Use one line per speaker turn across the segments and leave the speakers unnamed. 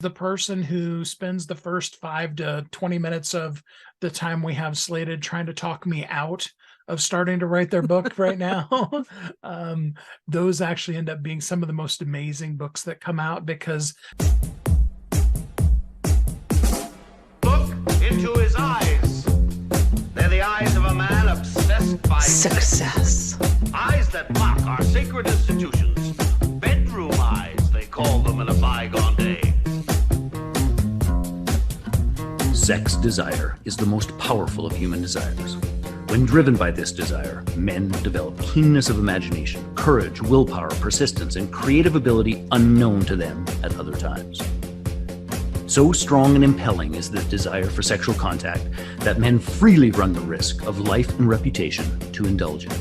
The person who spends the first 5 to 20 minutes of the time we have slated trying to talk me out of starting to write their book right now. Um, those actually end up being some of the most amazing books that come out because
Look into his eyes. They're the eyes of a man obsessed by
success.
Eyes that mock our sacred institutions. Bedroom eyes, they call them in a bygone day.
Sex desire is the most powerful of human desires. When driven by this desire, men develop keenness of imagination, courage, willpower, persistence, and creative ability unknown to them at other times. So strong and impelling is the desire for sexual contact that men freely run the risk of life and reputation to indulge in.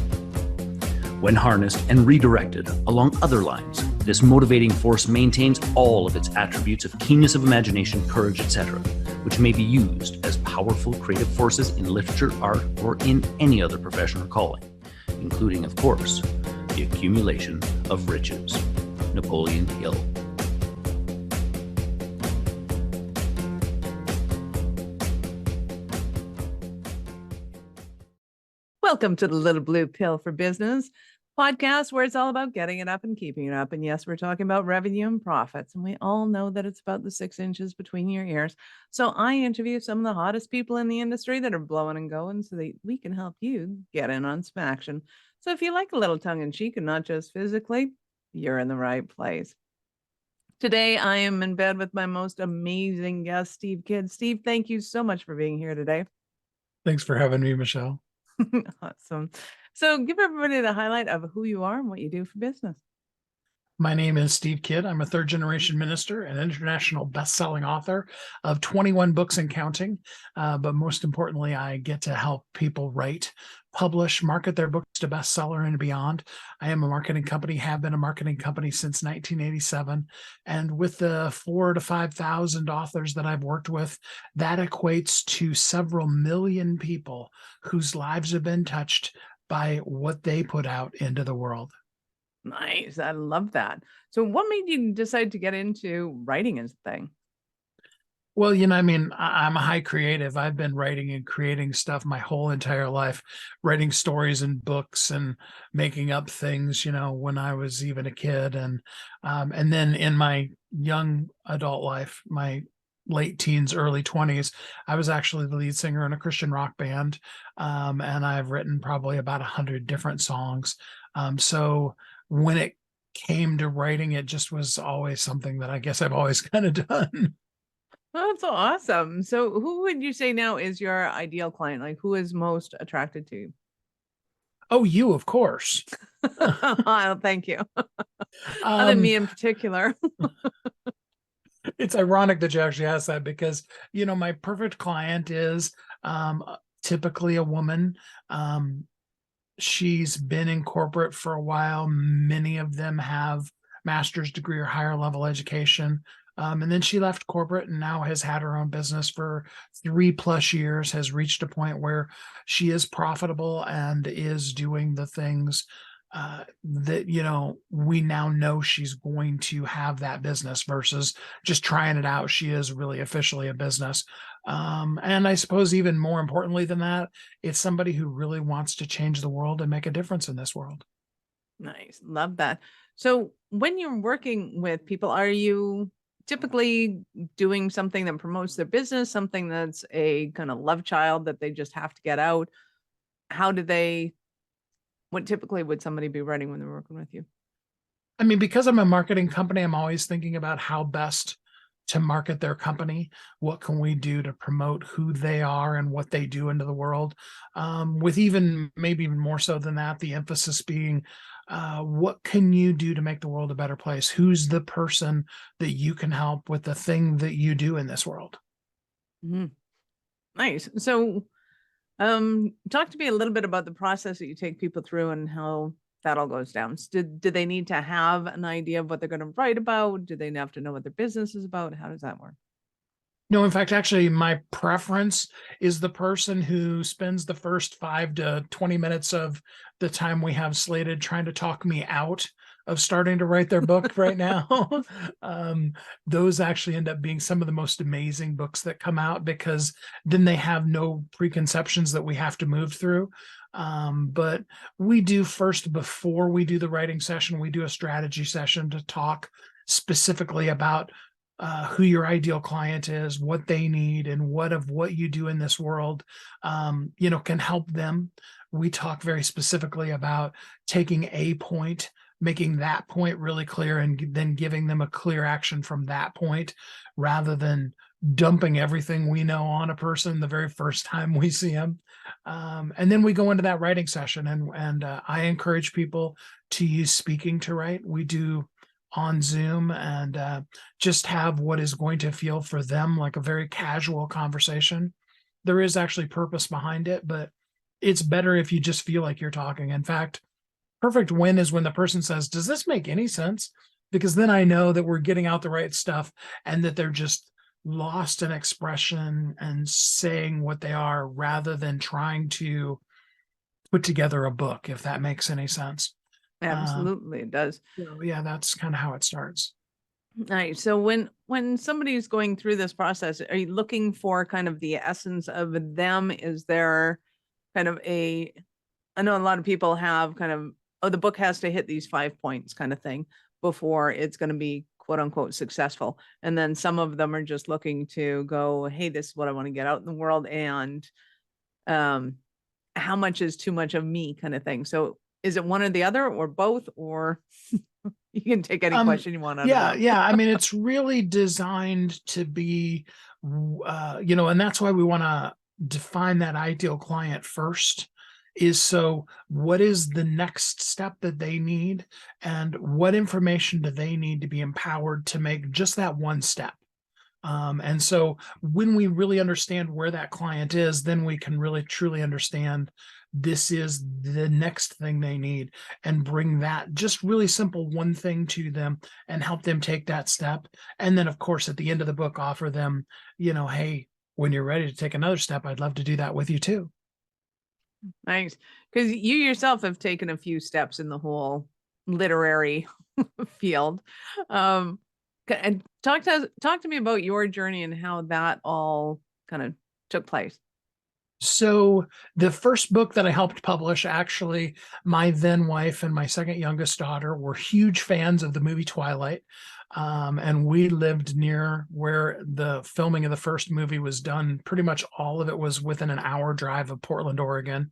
When harnessed and redirected along other lines, this motivating force maintains all of its attributes of keenness of imagination, courage, etc., which may be used as powerful creative forces in literature, art, or in any other profession or calling, including, of course, the accumulation of riches. Napoleon Hill.
Welcome to the Little Blue Pill for Business podcast, where it's all about getting it up and keeping it up. And yes, we're talking about revenue and profits. And we all know that it's about the 6 inches between your ears. So I interview some of the hottest people in the industry that are blowing and going so that we can help you get in on some action. So if you like a little tongue in cheek and not just physically, you're in the right place. Today, I am in bed with my most amazing guest, Steve Kidd. Steve, thank you so much for being here today.
thanks for having me, Michelle.
Awesome. So give everybody the highlight of who you are and what you do for business.
My name is Steve Kidd. I'm a third-generation minister and international best-selling author of 21 books and counting. But most importantly, I get to help people write, publish, market their books to bestseller and beyond. I am a marketing company, have been a marketing company since 1987. And with the 4,000 to 5,000 authors that I've worked with, that equates to several million people whose lives have been touched by what they put out into the world.
Nice. I love that. So what made you decide to get into writing as a thing?
Well, I'm a high creative. I've been writing and creating stuff my whole entire life, writing stories and books and making up things, when I was even a kid. And then in my young adult life, my late teens, early 20s, I was actually the lead singer in a Christian rock band. And I've written probably about 100 different songs. So when it came to writing, it just was always something that I guess I've always kind of done.
Well, that's awesome. So who would you say now is your ideal client? Like who is most attracted to you?
Oh, you, of course.
Oh, thank you. Other than me in particular.
It's ironic that you actually asked that because, my perfect client is typically a woman. She's been in corporate for a while. Many of them have master's degree or higher level education. And then she left corporate and now has had her own business for 3+ years, has reached a point where she is profitable and is doing the things that, we now know she's going to have that business versus just trying it out. She is really officially a business. And I suppose even more importantly than that, it's somebody who really wants to change the world and make a difference in this world.
Nice. Love that. So when you're working with people, are you typically doing something that promotes their business, something that's a kind of love child that they just have to get out? What typically would somebody be writing when they're working with you?
Because I'm a marketing company, I'm always thinking about how best to market their company. What can we do to promote who they are and what they do into the world? With maybe even more so than that, the emphasis being, what can you do to make the world a better place? Who's the person that you can help with the thing that you do in this world?
Mm-hmm. Nice. So talk to me a little bit about the process that you take people through and how that all goes down. Do they need to have an idea of what they're going to write about? Do they have to know what their business is about? How does that work?
No, in fact, actually, my preference is the person who spends the first 5 to 20 minutes of the time we have slated trying to talk me out of starting to write their book right now. Those actually end up being some of the most amazing books that come out, because then they have no preconceptions that we have to move through. But we do first, before we do the writing session, we do a strategy session to talk specifically about who your ideal client is, what they need, and what you do in this world, can help them. We talk very specifically about taking a point, making that point really clear, and then giving them a clear action from that point, rather than dumping everything we know on a person the very first time we see them. And then we go into that writing session, and I encourage people to use speaking to write. We do on Zoom, and just have what is going to feel for them like a very casual conversation. There is actually purpose behind it, but it's better if you just feel like you're talking. In fact, perfect win is when the person says, "Does this make any sense?" Because then I know that we're getting out the right stuff, and that they're just lost in expression and saying what they are, rather than trying to put together a book, if that makes any sense.
Absolutely, it does.
So yeah, that's kind of how it starts.
Nice. So when somebody's going through this process, are you looking for kind of the essence of them? Is there kind of I know a lot of people have kind of, oh, the book has to hit these 5 points kind of thing before it's going to be quote unquote successful. And then some of them are just looking to go, hey, this is what I want to get out in the world. And how much is too much of me kind of thing. So is it one or the other, or both, or you can take any question you want out of that?
Yeah. I mean, it's really designed to be, and that's why we want to define that ideal client first, is so what is the next step that they need, and what information do they need to be empowered to make just that one step. And so when we really understand where that client is, then we can really truly understand this is the next thing they need, and bring that just really simple one thing to them and help them take that step. And then, of course, at the end of the book, offer them, hey, when you're ready to take another step, I'd love to do that with you too.
Nice. Because you yourself have taken a few steps in the whole literary field. And talk to me about your journey and how that all kind of took place.
So the first book that I helped publish, actually, my then wife and my second youngest daughter were huge fans of the movie Twilight. And we lived near where the filming of the first movie was done. Pretty much all of it was within an hour drive of Portland, Oregon.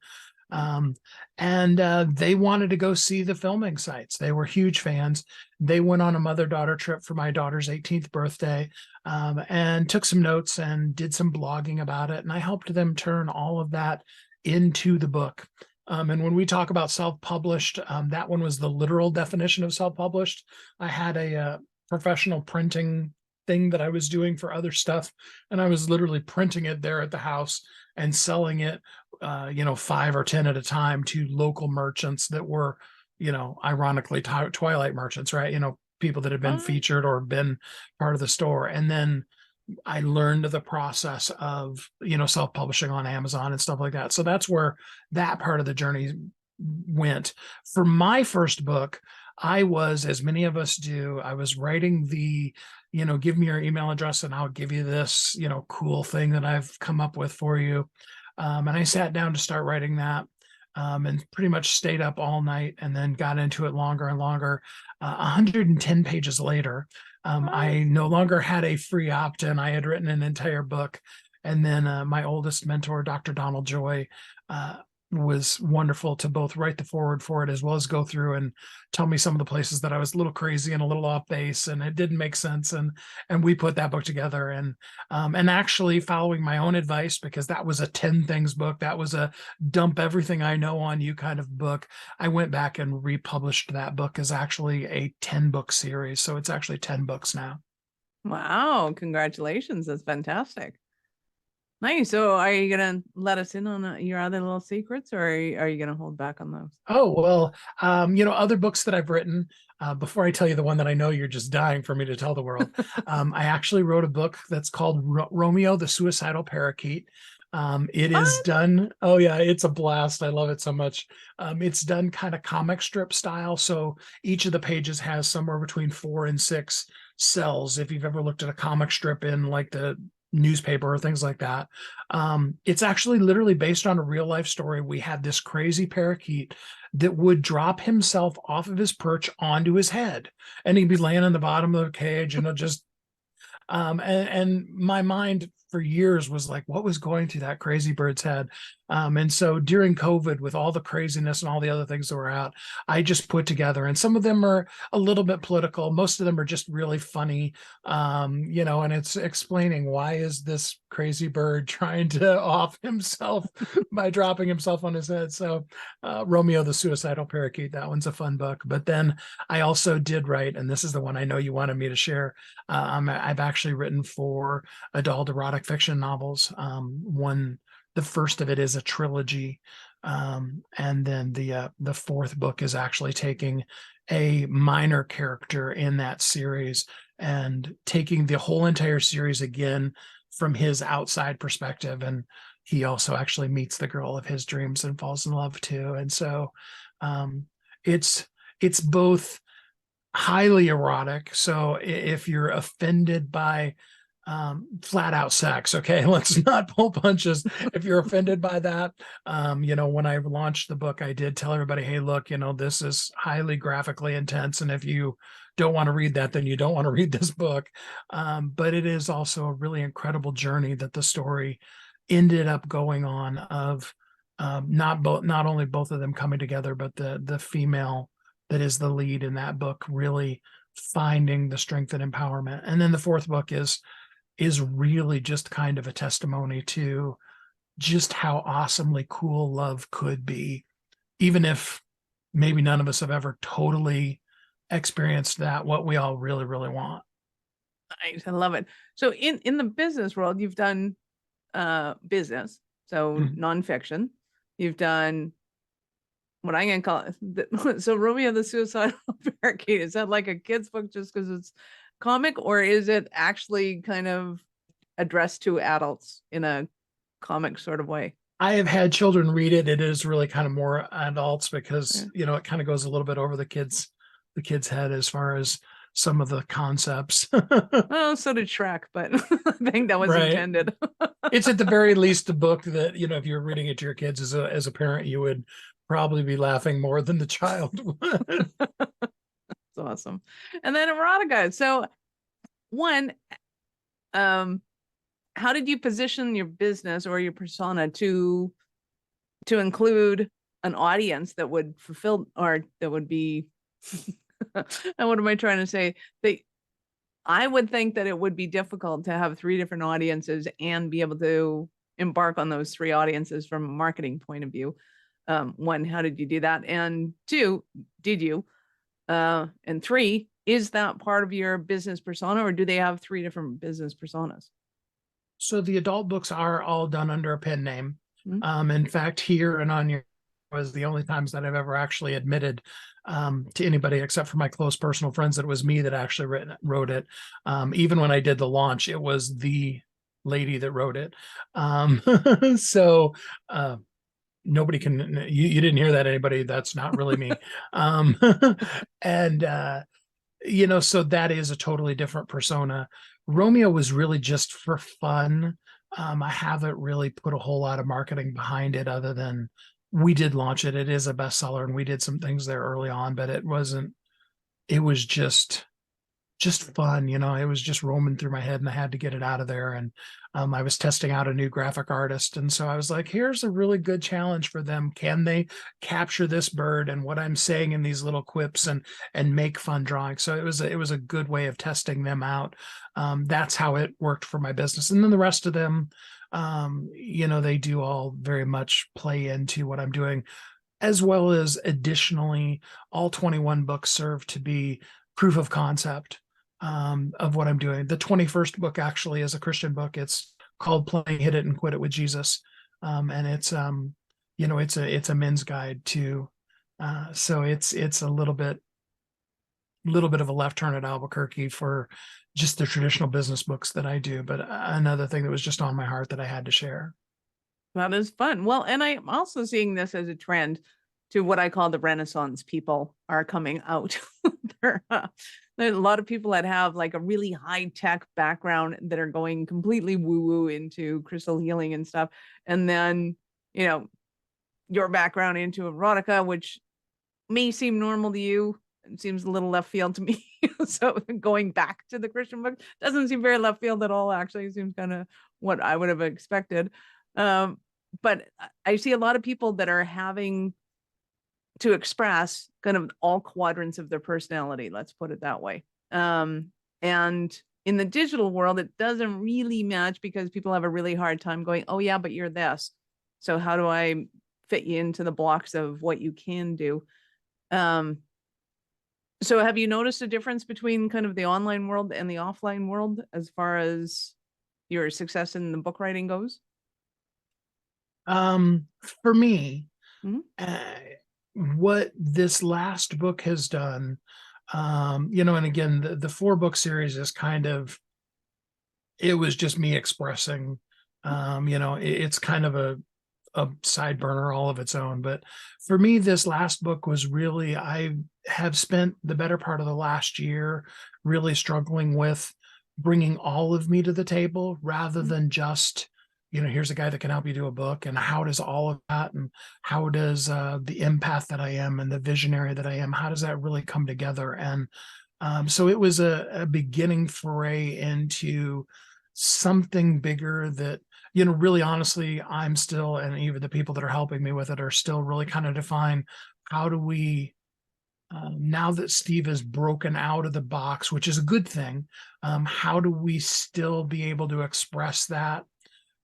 And they wanted to go see the filming sites. They were huge fans. They went on a mother-daughter trip for my daughter's 18th birthday, and took some notes and did some blogging about it. And I helped them turn all of that into the book. And when we talk about self-published, that one was the literal definition of self-published. I had a professional printing thing that I was doing for other stuff, and I was literally printing it there at the house and selling it 5 or 10 at a time to local merchants that were, ironically Twilight merchants, right? People that had been featured or been part of the store. And then I learned the process of, self-publishing on Amazon and stuff like that. So that's where that part of the journey went. For my first book, I was, as many of us do, I was writing the, give me your email address and I'll give you this, cool thing that I've come up with for you. And I sat down to start writing that, and pretty much stayed up all night, and then got into it longer and longer. 110 pages later, I no longer had a free opt-in. I had written an entire book. And then my oldest mentor, Dr. Donald Joy, was wonderful to both write the foreword for it, as well as go through and tell me some of the places that I was a little crazy and a little off base and it didn't make sense. And we put that book together, and actually following my own advice, because that was a 10 things book. That was a dump everything I know on you kind of book. I went back and republished that book as actually a 10 book series. So it's actually 10 books now.
Wow. Congratulations. That's fantastic. Nice. So are you going to let us in on your other little secrets, or are you going to hold back on those?
Oh, well, other books that I've written, before I tell you the one that I know you're just dying for me to tell the world, I actually wrote a book that's called Romeo, the Suicidal Parakeet. It is done. Oh yeah, it's a blast. I love it so much. It's done kind of comic strip style. So each of the pages has somewhere between 4 and 6 cells. If you've ever looked at a comic strip in like the newspaper or things like that. It's actually literally based on a real life story. We had this crazy parakeet that would drop himself off of his perch onto his head, and he'd be laying on the bottom of the cage, and it just and my mind for years was like, what was going through that crazy bird's head? And so during COVID, with all the craziness and all the other things that were out, I just put together, and some of them are a little bit political. Most of them are just really funny, and it's explaining why is this crazy bird trying to off himself by dropping himself on his head. So Romeo the Suicidal Parakeet, that one's a fun book. But then I also did write, and this is the one I know you wanted me to share. I've actually written 4 adult erotic fiction novels. The first of it is a trilogy, and then the 4th book is actually taking a minor character in that series and taking the whole entire series again from his outside perspective. And he also actually meets the girl of his dreams and falls in love too. And so it's both highly erotic. So if you're offended by flat out sex, okay, let's not pull punches. If you're offended by that, when I launched the book, I did tell everybody, hey, look, this is highly graphically intense, and if you don't want to read that, then you don't want to read this book. But it is also a really incredible journey that the story ended up going on of not only both of them coming together, but the female that is the lead in that book really finding the strength and empowerment. And then the 4th book is really just kind of a testimony to just how awesomely cool love could be, even if maybe none of us have ever totally experienced that, what we all really, really want.
Nice. I love it. So in the business world, you've done business, so nonfiction. You've done what I'm going to call it. So Romeo the Suicidal Parakeet, is that like a kid's book just because it's comic, or is it actually kind of addressed to adults in a comic sort of way?
I have had children read it. It is really kind of more adults because, it kind of goes a little bit over the kid's head as far as some of the concepts.
Oh, so did Shrek, but I think that was intended.
It's at the very least a book that, if you're reading it to your kids as a parent, you would probably be laughing more than the child would.
That's awesome. And then erotica. So one, how did you position your business or your persona to include an audience that would fulfill, or that would be and what am I trying to say? I would think that it would be difficult to have 3 different audiences and be able to embark on those 3 audiences from a marketing point of view. 1, how did you do that? And 2, did you? And 3, is that part of your business persona, or do they have 3 different business personas?
So the adult books are all done under a pen name. In fact, here and on your was the only times that I've ever actually admitted to anybody except for my close personal friends that it was me that actually wrote it. Even when I did the launch, it was the lady that wrote it. So nobody can, you didn't hear that, anybody, that's not really me. And so that is a totally different persona. Romeo was really just for fun. I haven't really put a whole lot of marketing behind it other than we did launch it. It is a bestseller, and we did some things there early on, but it was just fun. It was just roaming through my head, and I had to get it out of there. And I was testing out a new graphic artist. And so I was like, here's a really good challenge for them. Can they capture this bird and what I'm saying in these little quips and make fun drawings? So it was a good way of testing them out. That's how it worked for my business. And then the rest of them, they do all very much play into what I'm doing, as well as additionally, all 21 books serve to be proof of concept of what I'm doing. The 21st book actually is a Christian book. It's called Playing Hit It and Quit It with Jesus. And it's, it's a men's guide too. So it's a little bit of a left turn at Albuquerque for just the traditional business books that I do, but another thing that was just on my heart that I had to share.
That is fun. Well, and I'm also seeing this as a trend to what I call the Renaissance people are coming out. There's a lot of people that have like a really high tech background that are going completely woo woo into crystal healing and stuff. And then, your background into erotica, which may seem normal to you. It seems a little left field to me. So going back to the Christian book doesn't seem very left field at all. Actually, it seems kind of what I would have expected. But I see a lot of people that are having to express kind of all quadrants of their personality. Let's put it that way. And in the digital world, it doesn't really match because people have a really hard time going, oh yeah, but you're this. So how do I fit you into the blocks of what you can do? So have you noticed a difference between kind of the online world and the offline world as far as your success in the book writing goes?
For me,
Mhm.
what this last book has done, and again, the 4-book series is kind of, it was just me expressing, it's kind of a side burner all of its own. But for me, this last book was really, I have spent the better part of the last year really struggling with bringing all of me to the table rather than just, here's a guy that can help you do a book, and how does all of that, and how does the empath that I am and the visionary that I am, how does that really come together? And so it was a beginning foray into something bigger that, really honestly, I'm still, and even the people that are helping me with it are still really kind of define, how do we, now that Steve has broken out of the box, which is a good thing, how do we still be able to express that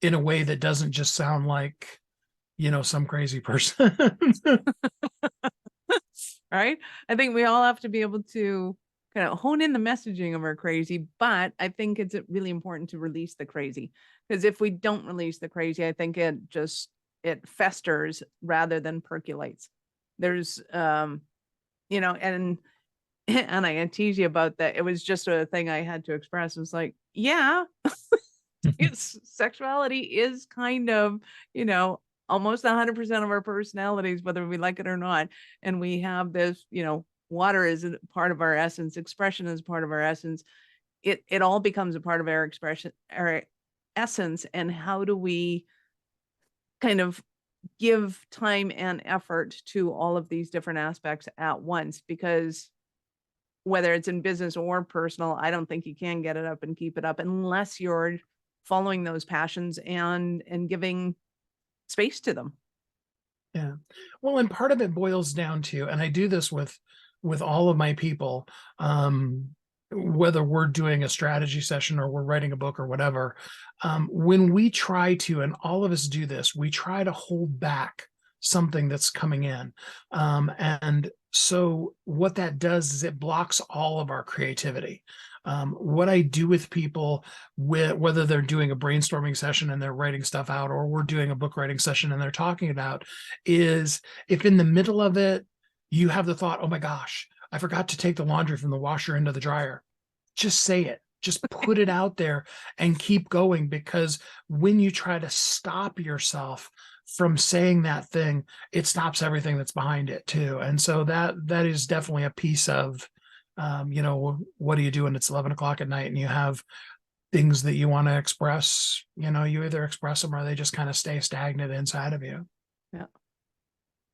in a way that doesn't just sound like, some crazy person?
Right? I think we all have to be able to kind of hone in the messaging of our crazy, but I think it's really important to release the crazy, because if we don't release the crazy, I think it festers rather than percolates. There's and and I tease you about that. It was just a thing I had to express. It was like, yeah, sexuality is kind of, almost 100% of our personalities, whether we like it or not. And we have this, water is a part of our essence, expression is part of our essence. It all becomes a part of our expression, our essence. And how do we kind of give time and effort to all of these different aspects at once? Because whether it's in business or personal, I don't think you can get it up and keep it up unless you're following those passions and giving space to them.
Yeah. Well, and part of it boils down to, and I do this with all of my people, whether we're doing a strategy session or we're writing a book or whatever, when we try to, and all of us do this, we try to hold back something that's coming in. And so what that does is it blocks all of our creativity. What I do with people, whether they're doing a brainstorming session and they're writing stuff out, or we're doing a book writing session and they're talking about, is if in the middle of it, you have the thought, oh my gosh, I forgot to take the laundry from the washer into the dryer. Just say it. Just put it out there and keep going, because when you try to stop yourself from saying that thing, it stops everything that's behind it too. And so that is definitely a piece of, what do you do when it's 11 o'clock at night and you have things that you want to express? You either express them or they just kind of stay stagnant inside of you.
Yeah.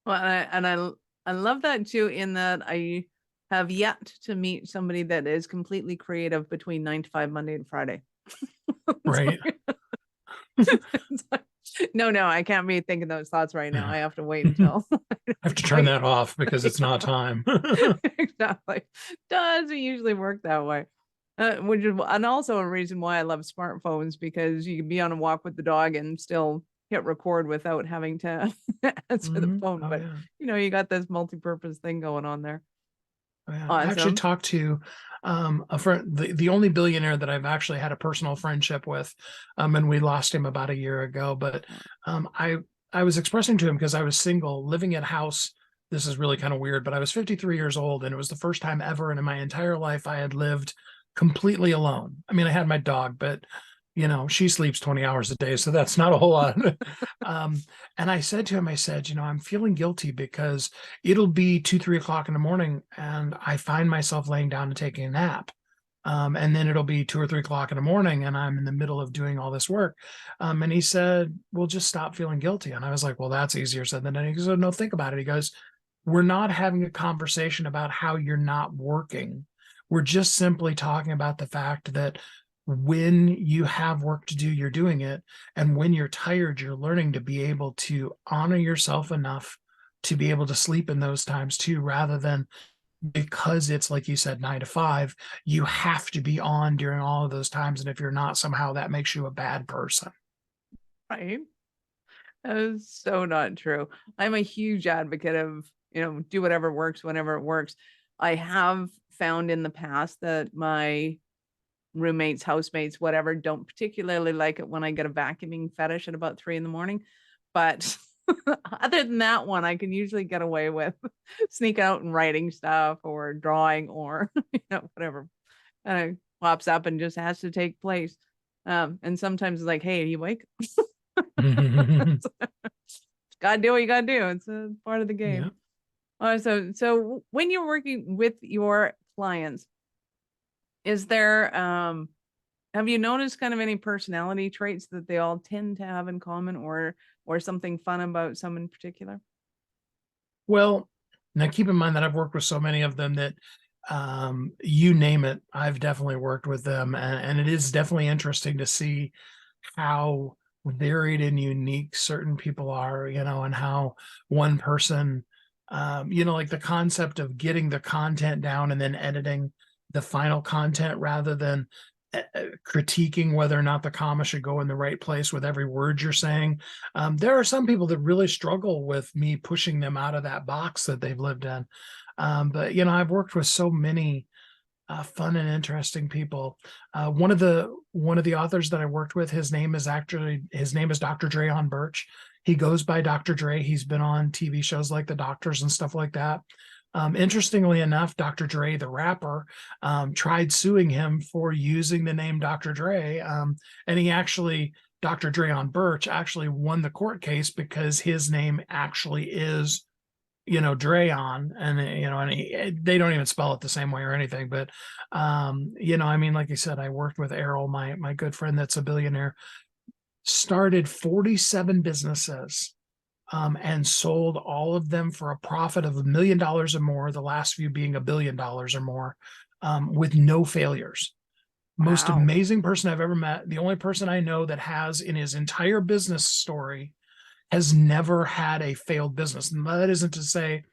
Well, I love that too, in that I have yet to meet somebody that is completely creative between 9 to 5, Monday and Friday.
Right.
No, I can't be thinking those thoughts right now. I have to wait until
I have to turn that off because it's not time.
Exactly. Doesn't usually work that way. Which is, and also a reason why I love smartphones, because you can be on a walk with the dog and still hit record without having to answer the phone.
Oh,
but
yeah.
you got this multi-purpose thing going on there.
Oh, yeah.
Awesome.
I actually talked to a friend, the only billionaire that I've actually had a personal friendship with, and we lost him about a year ago. But I was expressing to him, because I was single, living at a house. This is really kind of weird, but I was 53 years old, and it was the first time ever in my entire life I had lived completely alone. I mean, I had my dog, but She sleeps 20 hours a day, so that's not a whole lot. And I said to him, I said, I'm feeling guilty because it'll be 2, 3 o'clock in the morning and I find myself laying down and taking a nap. And then it'll be 2 or 3 o'clock in the morning and I'm in the middle of doing all this work. And he said, well, just stop feeling guilty. And I was like, well, that's easier said than done. He goes, oh, no, think about it. He goes, we're not having a conversation about how you're not working. We're just simply talking about the fact that when you have work to do, you're doing it. And when you're tired, you're learning to be able to honor yourself enough to be able to sleep in those times too, rather than because it's like you said, 9 to 5, you have to be on during all of those times. And if you're not, somehow that makes you a bad person.
Right. That is so not true. I'm a huge advocate of, do whatever works whenever it works. I have found in the past that my roommates, housemates, whatever, don't particularly like it when I get a vacuuming fetish at about 3 a.m. But other than that one, I can usually get away with sneaking out and writing stuff or drawing or whatever kind of pops up and just has to take place. And sometimes it's like, hey, are you awake? Gotta do what you gotta do. It's a part of the game.
Yeah.
So when you're working with your clients, is there have you noticed kind of any personality traits that they all tend to have in common, or something fun about some in particular?
Well, now keep in mind that I've worked with so many of them that you name it, I've definitely worked with them. And it is definitely interesting to see how varied and unique certain people are, and how one person, like the concept of getting the content down and then editing the final content rather than critiquing whether or not the comma should go in the right place with every word you're saying. There are some people that really struggle with me pushing them out of that box that they've lived in. But I've worked with so many fun and interesting people. One of the authors that I worked with, his name is Dr. Dreon Birch. He goes by Dr. Dre. He's been on TV shows like The Doctors and stuff like that. Interestingly enough, Dr. Dre, the rapper, tried suing him for using the name Dr. Dre. And he actually, Dr. Dreon Birch actually won the court case because his name actually is Dreon, and they don't even spell it the same way or anything. But like I said, I worked with Errol, my good friend that's a billionaire, started 47 businesses, and sold all of them for a profit of $1 million or more, the last few being $1 billion or more, with no failures. Most
Wow.
amazing person I've ever met. The only person I know that has in his entire business story has never had a failed business. And that isn't to say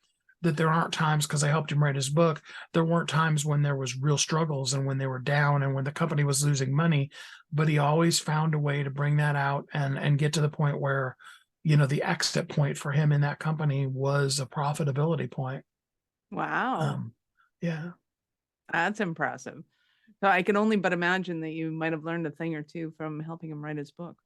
that there aren't times, because I helped him write his book, there weren't times when there was real struggles and when they were down and when the company was losing money, but he always found a way to bring that out and get to the point where, the exit point for him in that company was a profitability point.
Wow.
Yeah.
That's impressive. So I can only but imagine that you might have learned a thing or two from helping him write his book.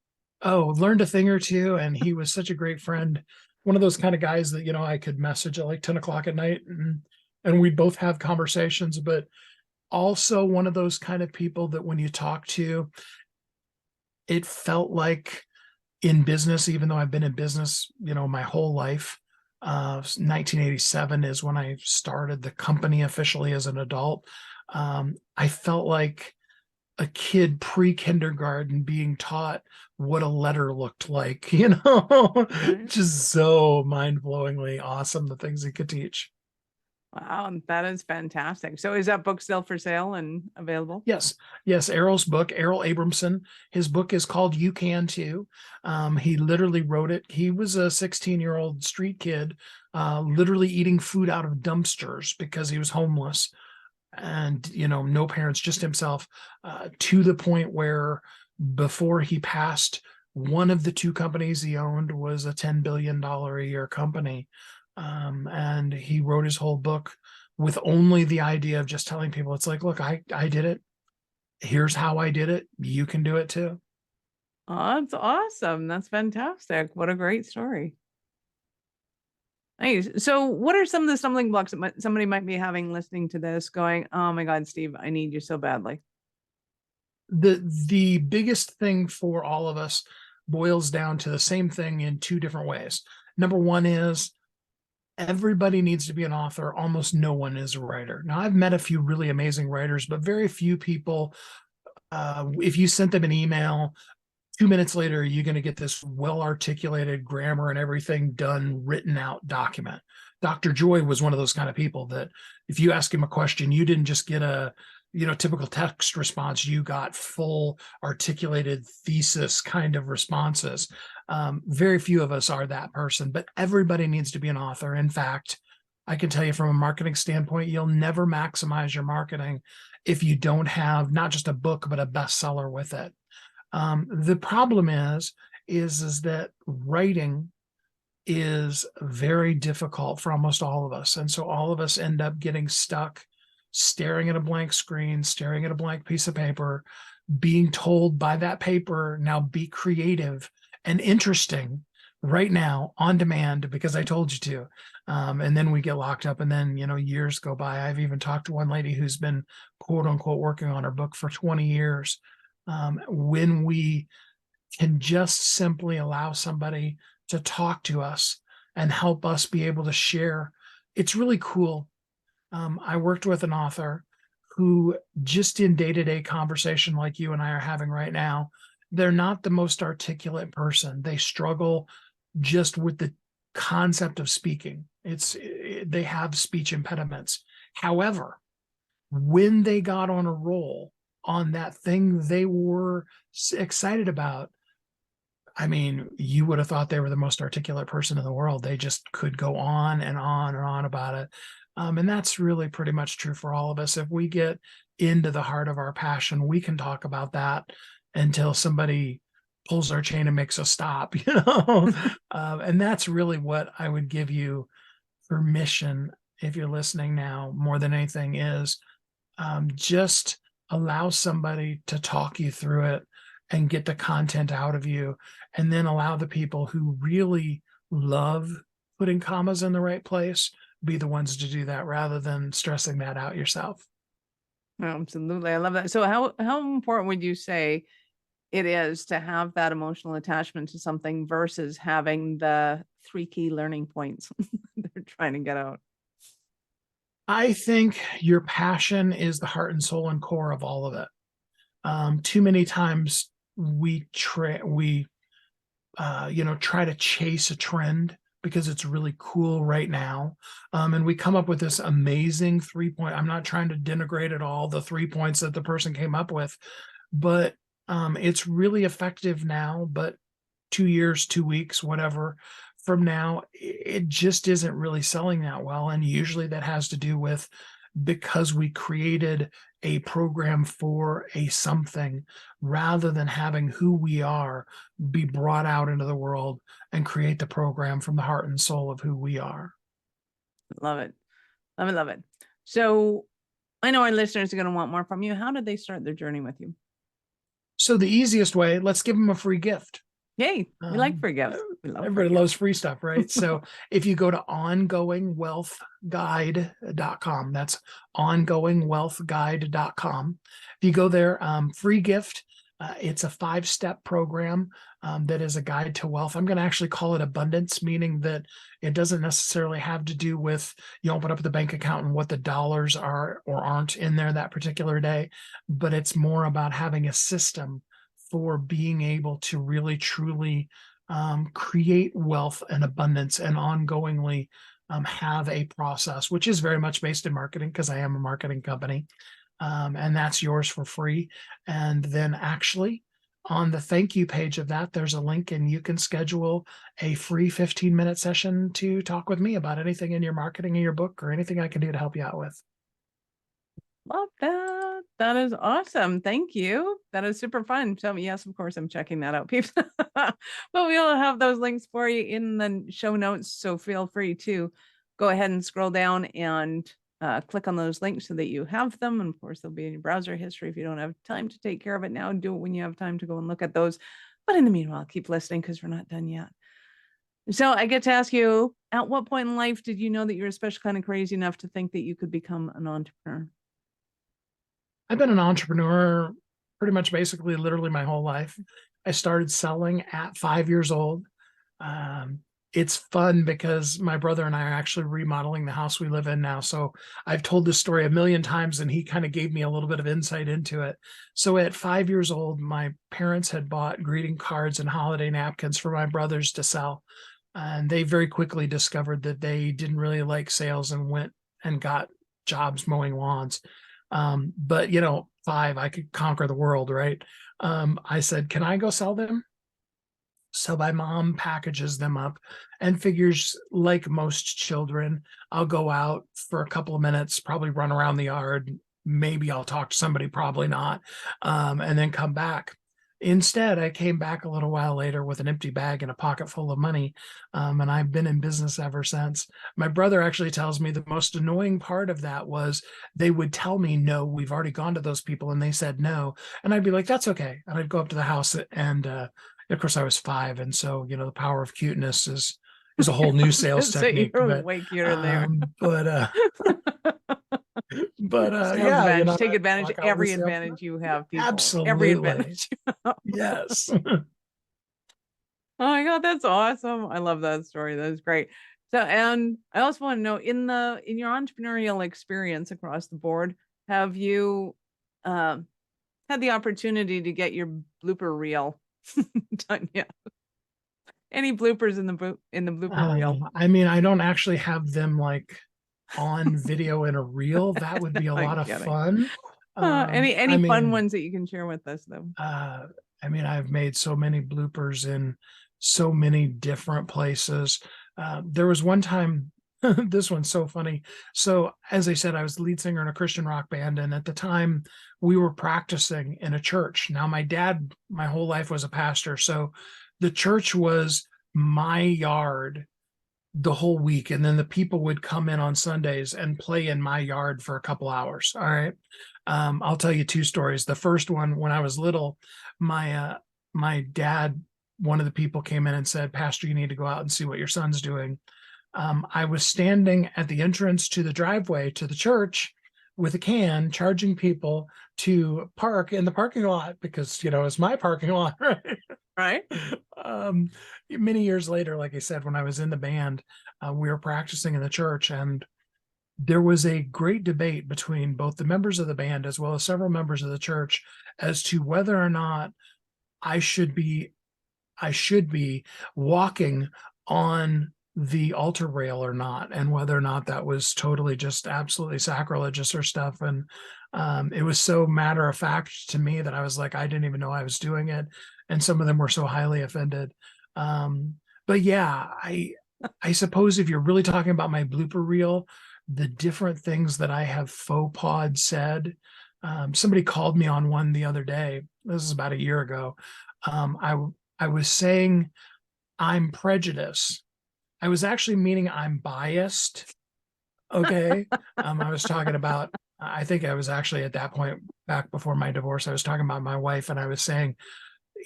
Oh, learned a thing or two. And he was such a great friend. One of those kind of guys that, I could message at like 10 o'clock at night and we'd both have conversations, but also one of those kind of people that when you talk to, it felt like in business, even though I've been in business, my whole life. 1987 is when I started the company officially as an adult. I felt like a kid pre-kindergarten being taught what a letter looked like, just so mind-blowingly awesome, the things he could teach.
Wow, that is fantastic. So is that book still for sale and available?
Yes. Errol's book, Errol Abramson, his book is called You Can Too. He literally wrote it. He was a 16-year-old street kid, literally eating food out of dumpsters because he was homeless. And, no parents, just himself, to the point where before he passed, one of the two companies he owned was a $10 billion a year company. And he wrote his whole book with only the idea of just telling people, it's like, look, I did it. Here's how I did it. You can do it too.
Oh, that's awesome. That's fantastic. What a great story. Nice. So what are some of the stumbling blocks that somebody might be having listening to this going, oh my God, Steve, I need you so badly?
The biggest thing for all of us boils down to the same thing in two different ways. Number one is everybody needs to be an author. Almost no one is a writer. Now, I've met a few really amazing writers, but very few people, if you sent them an email, 2 minutes later, you're going to get this well-articulated grammar and everything done, written out document. Dr. Joy was one of those kind of people that if you ask him a question, you didn't just get a, typical text response. You got full articulated thesis kind of responses. Very few of us are that person, but everybody needs to be an author. In fact, I can tell you from a marketing standpoint, you'll never maximize your marketing if you don't have not just a book, but a bestseller with it. The problem is that writing is very difficult for almost all of us. And so all of us end up getting stuck staring at a blank screen, staring at a blank piece of paper, being told by that paper, now be creative and interesting right now on demand because I told you to. And then we get locked up and then, years go by. I've even talked to one lady who's been quote unquote working on her book for 20 years. When we can just simply allow somebody to talk to us and help us be able to share, it's really cool. I worked with an author who just in day-to-day conversation like you and I are having right now, they're not the most articulate person. They struggle just with the concept of speaking. They have speech impediments. However, when they got on a roll on that thing they were excited about, I mean, you would have thought they were the most articulate person in the world. They just could go on and on and on about it. And that's really pretty much true for all of us. If we get into the heart of our passion, we can talk about that until somebody pulls our chain and makes us stop, and that's really what I would give you permission, if you're listening now, more than anything, is just allow somebody to talk you through it and get the content out of you, and then allow the people who really love putting commas in the right place be the ones to do that rather than stressing that out yourself.
Absolutely. I love that. So how important would you say it is to have that emotional attachment to something versus having the 3 key learning points they're trying to get out?
I think your passion is the heart and soul and core of all of it. Too many times we try to chase a trend because it's really cool right now. And we come up with this amazing 3-point. I'm not trying to denigrate at all the 3 points that the person came up with, but it's really effective now. But 2 years, 2 weeks, whatever from now, it just isn't really selling that well. And usually that has to do with because we created a program for a something rather than having who we are be brought out into the world and create the program from the heart and soul of who we are.
Love it. Love it. Love it. So I know our listeners are going to want more from you. How did they start their journey with you?
So the easiest way, let's give them a free gift.
Yay. We like free gifts.
Everybody loves free stuff, right? So if you go to ongoingwealthguide.com, that's ongoingwealthguide.com. If you go there, free gift, it's a 5-step program that is a guide to wealth. I'm going to actually call it abundance, meaning that it doesn't necessarily have to do with you open up the bank account and what the dollars are or aren't in there that particular day, but it's more about having a system for being able to really, truly create wealth and abundance and ongoingly have a process, which is very much based in marketing because I am a marketing company. And that's yours for free. And then actually on the thank you page of that, there's a link and you can schedule a free 15-minute session to talk with me about anything in your marketing in your book or anything I can do to help you out with.
Love that. That is awesome. Thank you. That is super fun. So yes, of course, I'm checking that out, people. But we'll have those links for you in the show notes. So feel free to go ahead and scroll down and click on those links so that you have them. And of course, they'll be in your browser history. If you don't have time to take care of it now, do it when you have time to go and look at those. But in the meanwhile, keep listening because we're not done yet. So I get to ask you, at what point in life did you know that you're especially kind of crazy enough to think that you could become an entrepreneur?
I've been an entrepreneur pretty much basically literally my whole life. I started selling at 5 years old. It's fun because my brother and I are actually remodeling the house we live in now. So I've told this story a million times, and he kind of gave me a little bit of insight into it. So at 5 years old, my parents had bought greeting cards and holiday napkins for my brothers to sell. And they very quickly discovered that they didn't really like sales and went and got jobs mowing lawns. But, 5, I could conquer the world, right? I said, can I go sell them? So my mom packages them up and figures, like most children, I'll go out for a couple of minutes, probably run around the yard. Maybe I'll talk to somebody, probably not, and then come back. Instead, I came back a little while later with an empty bag and a pocket full of money, and I've been in business ever since. My brother actually tells me the most annoying part of that was they would tell me, no, we've already gone to those people, and they said no. And I'd be like, that's okay. And I'd go up to the house and, of course, I was 5, and so the power of cuteness is a whole new sales
So
technique.
you're way cuter there. Sales
Yeah,
advantage. Take
I
advantage
walk
of
out with
every
sales-
advantage you have, people.
Absolutely.
Every advantage.
Yes.
Oh my God, that's awesome. I love that story. That is great. So, and I also want to know, in your entrepreneurial experience across the board, have you had the opportunity to get your blooper reel done yet? Any bloopers in the blooper reel?
I mean, I don't actually have them like on video in a reel. That would be a
I'm
lot of
kidding.
fun.
Any fun ones that you can share with us, though?
I mean, I've made so many bloopers in so many different places. There was one time, this one's so funny. So, as I said, I was the lead singer in a Christian rock band, and at the time we were practicing in a church. Now, my dad, my whole life, was a pastor, so the church was my yard the whole week, and then the people would come in on Sundays and play in my yard for a couple hours. All right. I'll tell you 2 stories. The first one, when I was little, my dad, one of the people came in and said, Pastor, you need to go out and see what your son's doing. I was standing at the entrance to the driveway to the church with a can, charging people to park in the parking lot because, it's my parking lot, right?
Right.
Many years later, like I said, when I was in the band, we were practicing in the church, and there was a great debate between both the members of the band as well as several members of the church as to whether or not I should be walking on the altar rail or not, and whether or not that was totally just absolutely sacrilegious or stuff. And it was so matter of fact to me that I was like, I didn't even know I was doing it. And some of them were so highly offended. But yeah, I suppose if you're really talking about my blooper reel, the different things that I have faux pod said. Somebody called me on one the other day. This is about a year ago. I was saying I'm prejudiced. I was actually meaning I'm biased. Okay. I was talking about, I think I was actually at that point back before my divorce, I was talking about my wife, and I was saying,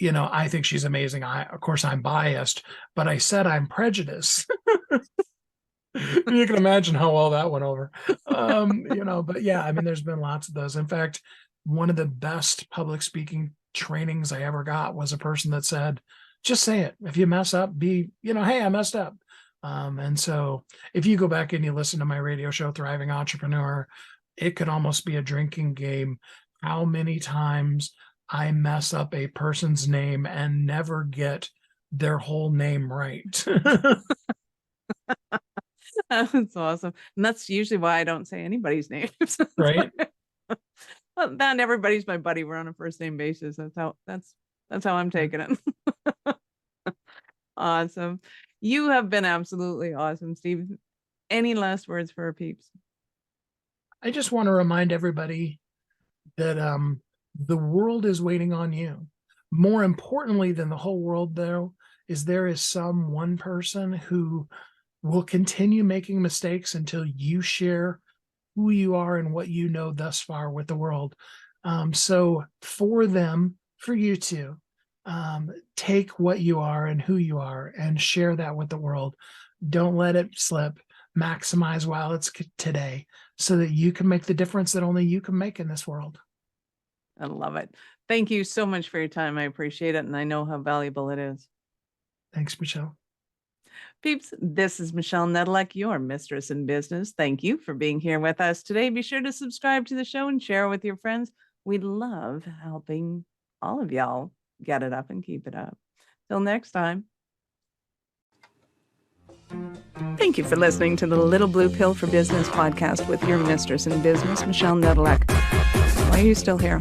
I think she's amazing. Of course I'm biased, but I said I'm prejudiced. You can imagine how well that went over. But yeah, I mean, there's been lots of those. In fact, one of the best public speaking trainings I ever got was a person that said, just say it. If you mess up, hey, I messed up. And so if you go back and you listen to my radio show, Thriving Entrepreneur, it could almost be a drinking game. How many times I mess up a person's name and never get their whole name right.
That's awesome. And that's usually why I don't say anybody's names.
Right.
Well, not everybody's my buddy. We're on a first name basis. That's how I'm taking it. Awesome. You have been absolutely awesome, Steve. Any last words for our peeps?
I just want to remind everybody that the world is waiting on you. More importantly than the whole world, though, is there is some one person who will continue making mistakes until you share who you are and what you know thus far with the world. So for them, for you to take what you are and who you are and share that with the world. Don't let it slip. Maximize while it's today so that you can make the difference that only you can make in this world.
I love it. Thank you so much for your time. I appreciate it, and I know how valuable it is.
Thanks, Michelle.
Peeps, this is Michelle Nedelec, your mistress in business. Thank you for being here with us today. Be sure to subscribe to the show and share with your friends. We love helping all of y'all get it up and keep it up. Till next time. Thank you for listening to the Little Blue Pill for Business podcast with your mistress in business, Michelle Nedelec. Why are you still here?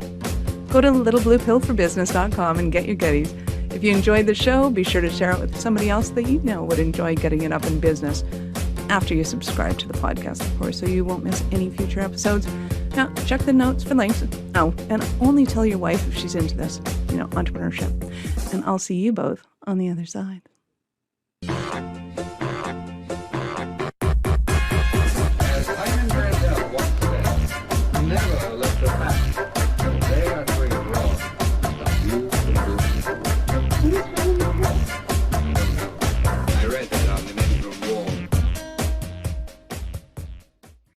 Go to littlebluepillforbusiness.com and get your goodies. If you enjoyed the show, be sure to share it with somebody else that you know would enjoy getting it up in business after you subscribe to the podcast, of course, so you won't miss any future episodes. Now, check the notes for links. Oh, and only tell your wife if she's into this, entrepreneurship. And I'll see you both on the other side.